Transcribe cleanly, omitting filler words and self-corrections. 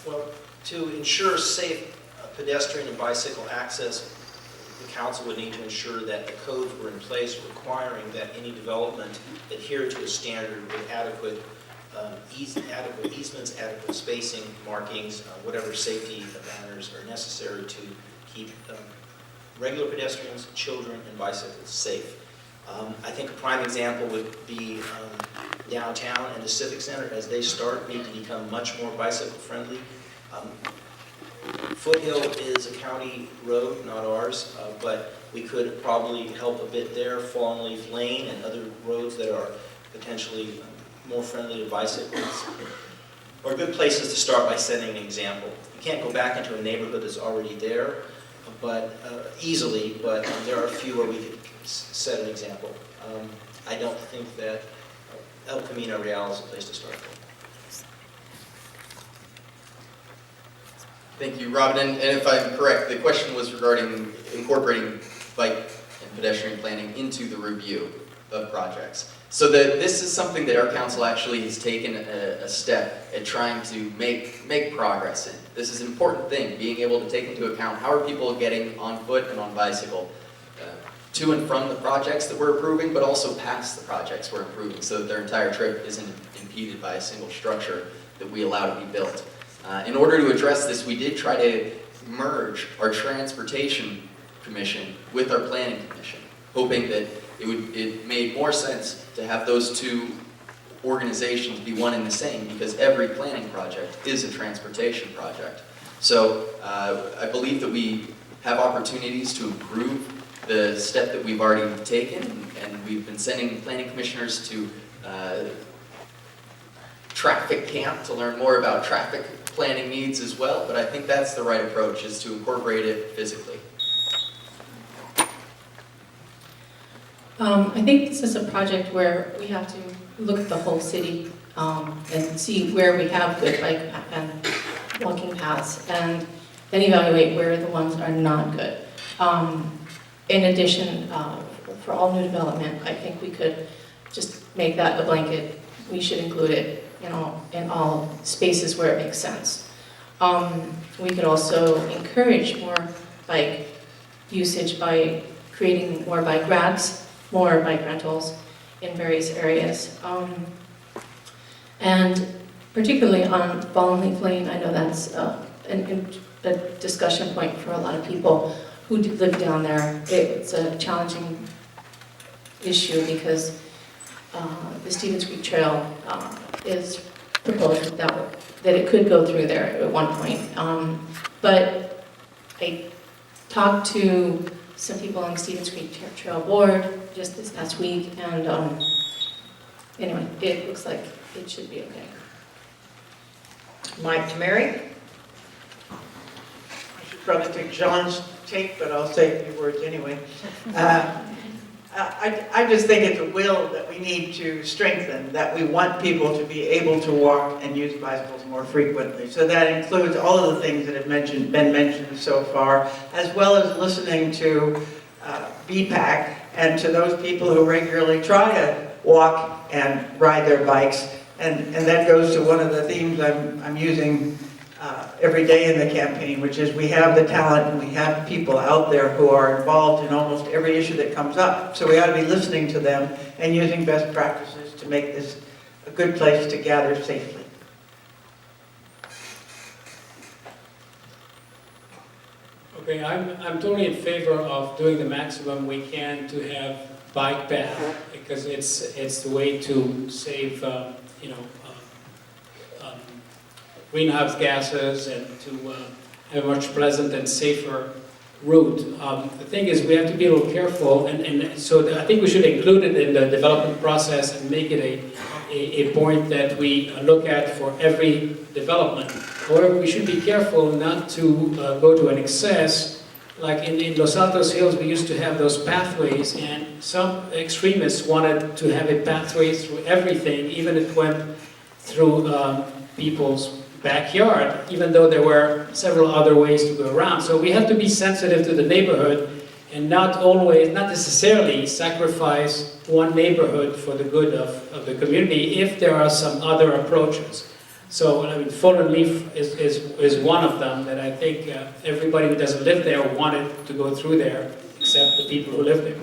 Well, to ensure safe pedestrian and bicycle access, the council would need to ensure that the codes were in place requiring that any development adhere to a standard with adequate easements, adequate spacing, markings, whatever safety banners are necessary to keep regular pedestrians, children, and bicycles safe. I think a prime example would be downtown and the Civic Center, as they need to become much more bicycle friendly. Foothill is a county road, not ours, but we could probably help a bit there. Fallen Leaf Lane and other roads that are potentially more friendly to bicyclists are good places to start by setting an example. You can't go back into a neighborhood that's already there, but easily, but there are a few where we could set an example. I don't think that El Camino Real is a place to start. Thank you, Robin. And if I'm correct, the question was regarding incorporating bike and pedestrian planning into the review of projects. So this is something that our council actually has taken a step at trying to make progress in. This is an important thing, being able to take into account how are people getting on foot and on bicycle to and from the projects that we're approving, but also past the projects we're approving, so that their entire trip isn't impeded by a single structure that we allow to be built. In order to address this, we did try to merge our Transportation Commission with our Planning Commission, hoping that it made more sense to have those two organizations be one and the same, because every planning project is a transportation project. So I believe that we have opportunities to improve the step that we've already taken, and we've been sending planning commissioners to traffic camp to learn more about traffic planning needs as well, but I think that's the right approach, is to incorporate it physically. I think this is a project where we have to look at the whole city and see where we have good bike and walking paths, and then evaluate where the ones are not good. In addition, for all new development, I think we could just make that a blanket. We should include it, in all spaces where it makes sense. We could also encourage more bike usage by creating more bike racks, more bike rentals in various areas. And particularly on Fallen Leaf Lane, I know that's a discussion point for a lot of people who live down there. It's a challenging issue because the Stevens Creek Trail is proposed that it could go through there at one point. But I talked to some people on the Stevens Creek Trail board just this past week, and anyway, it looks like it should be okay. Mike to Mary. I should probably take John's take, but I'll say a few words anyway. I just think it's a will that we need to strengthen, that we want people to be able to walk and use bicycles more frequently. So that includes all of the things that have been mentioned so far, as well as listening to BPAC and to those people who regularly try to walk and ride their bikes. And that goes to one of the themes I'm using every day in the campaign, which is we have the talent and we have people out there who are involved in almost every issue that comes up. So we ought to be listening to them and using best practices to make this a good place to gather safely. Okay, I'm totally in favor of doing the maximum we can to have bike path, because it's the way to save greenhouse gases and to have a much pleasant and safer route. The thing is, we have to be a little careful, and so I think we should include it in the development process and make it a point that we look at for every development. However, we should be careful not to go to an excess. Like in Los Altos Hills, we used to have those pathways, and some extremists wanted to have a pathway through everything, even if it went through people's backyard, even though there were several other ways to go around. So we have to be sensitive to the neighborhood and not necessarily sacrifice one neighborhood for the good of the community if there are some other approaches. So, I mean, Full and Leaf is one of them that I think everybody who doesn't live there wanted to go through there, except the people who live there.